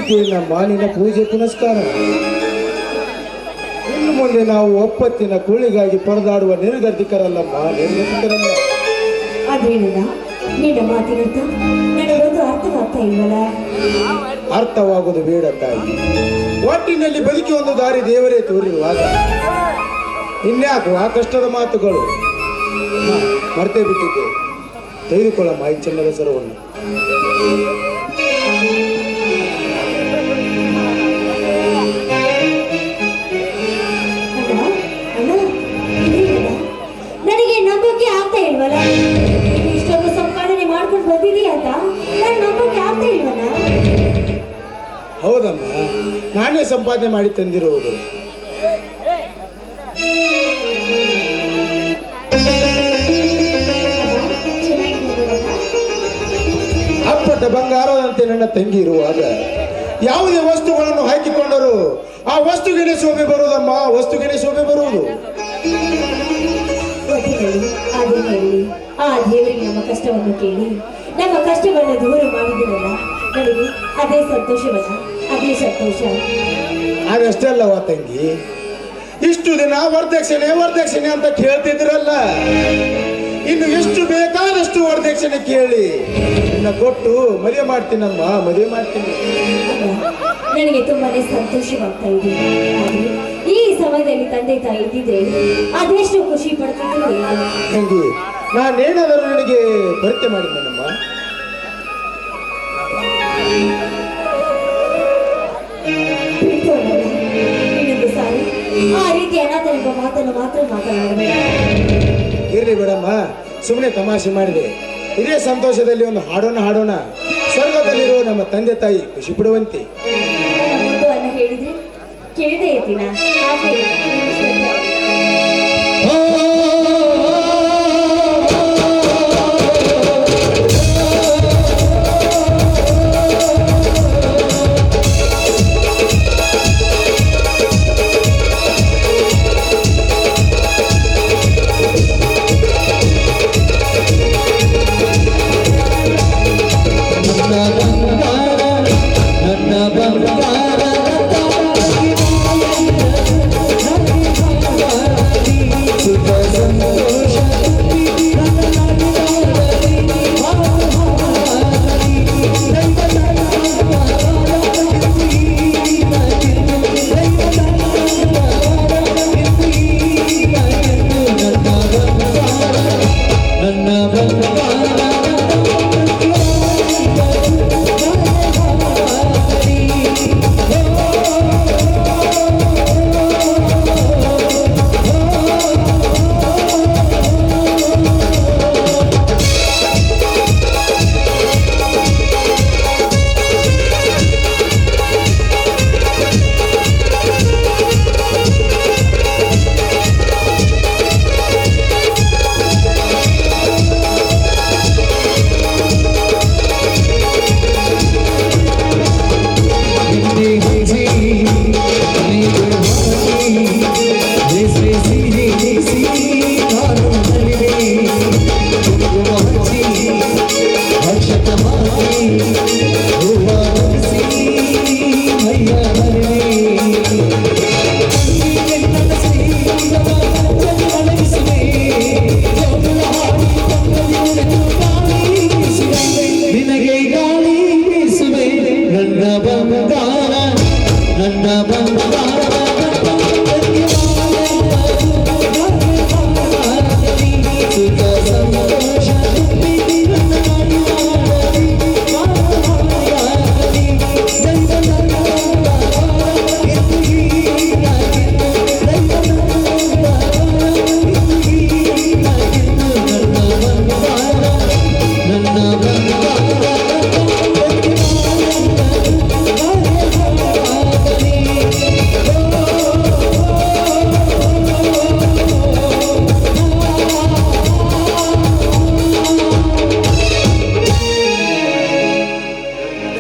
ಹೀಗೆ ನಮ್ಮ ನಿನ್ನ ಪೂಜೆ ಪುನಸ್ಕಾರ. ಇನ್ನು ಮುಂದೆ ನಾವು ಒಪ್ಪತ್ತಿನ ಕುಳಿಗಾಗಿ ಪರದಾಡುವ ನಿರ್ಗತಿಕರಲ್ಲಮ್ಮ, ನಿರ್ಗತಿಕರಲ್ಲ. ಅದೇನಲ್ಲ ನಿನ್ನ ಮಾತಿನಂತ ನನಗೊಂದು ಅರ್ಥವಾಗ್ತಾ ಇಲ್ವಲ್ಲ. ಅರ್ಥವಾಗುವುದು ಬೇಡ ತಾಯಿ. ಒಟ್ಟಿನಲ್ಲಿ ಬದುಕಿ ಒಂದು ದಾರಿ ದೇವರೇ ತೋರಿರುವಾಗ ಇನ್ಯಾಕು ಆ ಕಷ್ಟದ ಮಾತುಗಳು? ಮರ್ತೇ ಬಿಟ್ಟಿದ್ದೆ. ತೆಗೆದುಕೊಳ್ಳಮ್ಮ ಈ ಚಿನ್ನದ ಸರವನ್ನು. ನನಗೆ ನಂಬೋಕೆ ಆಗ್ತಾ ಇಲ್ವಲ್ಲ. ಇಷ್ಟೊಂದು ಸಂಪಾದನೆ ಮಾಡ್ಕೊಂಡು ಬಂದಿದೀ ಅಂತ ನಾನು ನಂಬೋಕೆ ಆಗ್ತಾ ಇಲ್ವಲ್ಲ. ಹೌದಮ್ಮ, ನಾನೇ ಸಂಪಾದನೆ ಮಾಡಿ ತಂದಿರುವುದು. ಅಪ್ಪಟ ಬಂಗಾರದಂತೆ ನನ್ನ ತಂಗಿ ಇರುವಾಗ ಯಾವುದೇ ವಸ್ತುಗಳನ್ನು ಹಾಕಿಕೊಂಡರೂ ಆ ವಸ್ತುವಿಗೆ ಶೋಭೆ ಬರುವುದಮ್ಮ, ವಸ್ತುವಿಗೆ ಶೋಭೆ ಬರುವುದು. ಆ ದೇವರಿಗೆ ನಮ್ಮ ಕಷ್ಟವನ್ನು ಕೇಳಿ ನಮ್ಮ ಕಷ್ಟವನ್ನು ದೂರ ಮಾಡಿದಿರಲ್ಲ, ನನಗೆ ಅದೇ ಸಂತೋಷವಲ್ಲ, ಅದೇ ಸಂತೋಷ. ಅದಷ್ಟೇ ಅಲ್ಲವ ತಂಗಿ, ಇಷ್ಟು ದಿನ ವರದಕ್ಷಿಣೆ ವರದಕ್ಷಿಣೆ ಅಂತ ಕೇಳ್ತಿದ್ರಲ್ಲ, ಇನ್ನು ಎಷ್ಟು ಬೇಕಾದಷ್ಟು ವರದಕ್ಷಿಣೆ ಕೇಳಿ ನಿನ್ನ ಕೊಟ್ಟು ಮದುವೆ ಮಾಡ್ತೀನಮ್ಮ, ಮದುವೆ ಮಾಡ್ತೀನಿ. ನನಗೆ ತುಂಬಾನೇ ಸಂತೋಷವಾಗ್ತಾ ಇದೆ. ಈ ಸಮಯದಲ್ಲಿ ತಂದೆ ತಾಯಿ ಇದ್ದಿದ್ರೆ ಅದೆಷ್ಟು ಖುಷಿ ಪಡ್ತಿದ್ರು. ತಂಗಿ, ನಾನೇನಾದರೂ ನನಗೆ ಪರಿಚಯ ಮಾಡಿದ್ದೇನಮ್ಮ. ಇನ್ನೊಂದು ಸಾರಿ ಆ ರೀತಿ ಅನಾಥನೆಂಬ ಮಾತನ್ನು ಮಾತ್ರ ಮಾತನಾಡಬೇಡ. ಇರ್ಲಿ ಬಿಡಮ್ಮ, ಸುಮ್ಮನೆ ತಮಾಷೆ ಮಾಡಿದೆ. ಇದೇ ಸಂತೋಷದಲ್ಲಿ ಒಂದು ಹಾಡೋಣ. ಸ್ವರ್ಗದಲ್ಲಿರುವ ನಮ್ಮ ತಂದೆ ತಾಯಿ ಖುಷಿ ಪಡುವಂತೆ. ಒಂದು ಅನ್ನ ಹೇಳಿದ್ರೆ ಕೇಳದೆ ಇರ್ತೀನ. Another